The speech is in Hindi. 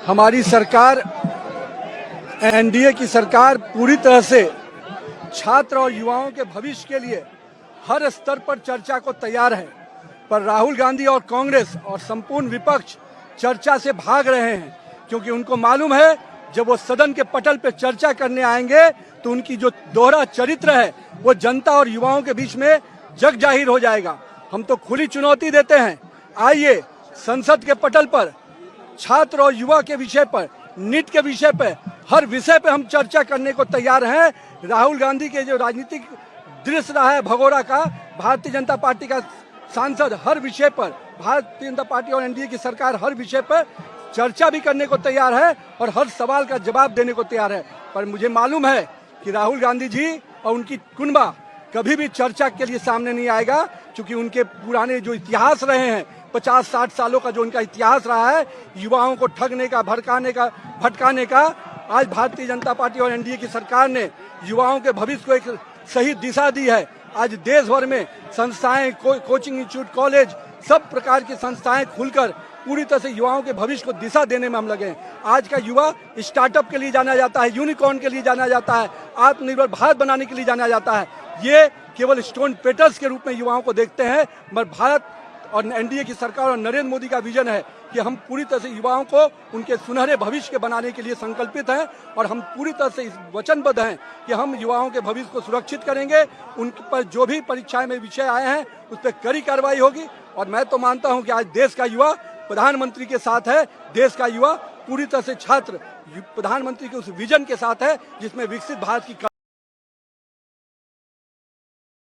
हमारी सरकार एनडीए की सरकार पूरी तरह से छात्र और युवाओं के भविष्य के लिए हर स्तर पर चर्चा को तैयार है, पर राहुल गांधी और कांग्रेस और संपूर्ण विपक्ष चर्चा से भाग रहे हैं, क्योंकि उनको मालूम है जब वो सदन के पटल पर चर्चा करने आएंगे तो उनकी जो दोहरा चरित्र है वो जनता और युवाओं के बीच में जग जाहिर हो जाएगा। हम तो खुली चुनौती देते हैं, आइए संसद के पटल पर छात्र और युवा के विषय पर, नीट के विषय पर, हर विषय पर हम चर्चा करने को तैयार हैं। राहुल गांधी के जो राजनीतिक दृश्य रहा है भगोड़ा का, भारतीय जनता पार्टी का सांसद हर विषय पर, भारतीय जनता पार्टी और एनडीए की सरकार हर विषय पर चर्चा भी करने को तैयार है और हर सवाल का जवाब देने को तैयार है। पर मुझे मालूम है कि राहुल गांधी जी और उनकी कुनबा कभी भी चर्चा के लिए सामने नहीं आएगा, क्योंकि उनके पुराने जो इतिहास रहे हैं 50-60 सालों का जो उनका इतिहास रहा है युवाओं को ठगने का, भटकाने का, आज भारतीय जनता पार्टी और एनडीए की सरकार ने युवाओं के भविष्य को एक सही दिशा दी है। आज देश भर में संस्थाएं, कोचिंग इंस्टीट्यूट, कॉलेज, सब प्रकार की संस्थाएं खुलकर पूरी तरह से युवाओं के भविष्य को दिशा देने में हम लगे हैं। आज का युवा स्टार्टअप के लिए जाना जाता है, यूनिकॉर्न के लिए जाना जाता है, आत्मनिर्भर भारत बनाने के लिए जाना जाता है। ये केवल स्टोन पेटर्स के रूप में युवाओं को देखते हैं, मगर भारत और एनडीए की सरकार और नरेंद्र मोदी का विजन है कि हम पूरी तरह से युवाओं को उनके सुनहरे भविष्य के बनाने के लिए संकल्पित हैं और हम पूरी तरह से इस वचनबद्ध हैं कि हम युवाओं के भविष्य को सुरक्षित करेंगे। उन पर जो भी परीक्षाएं में विषय आए हैं उस पर कड़ी कार्रवाई होगी और मैं तो मानता हूं कि आज देश का युवा प्रधानमंत्री के साथ है, देश का युवा पूरी तरह से छात्र प्रधानमंत्री के उस विजन के साथ है जिसमें विकसित भारत की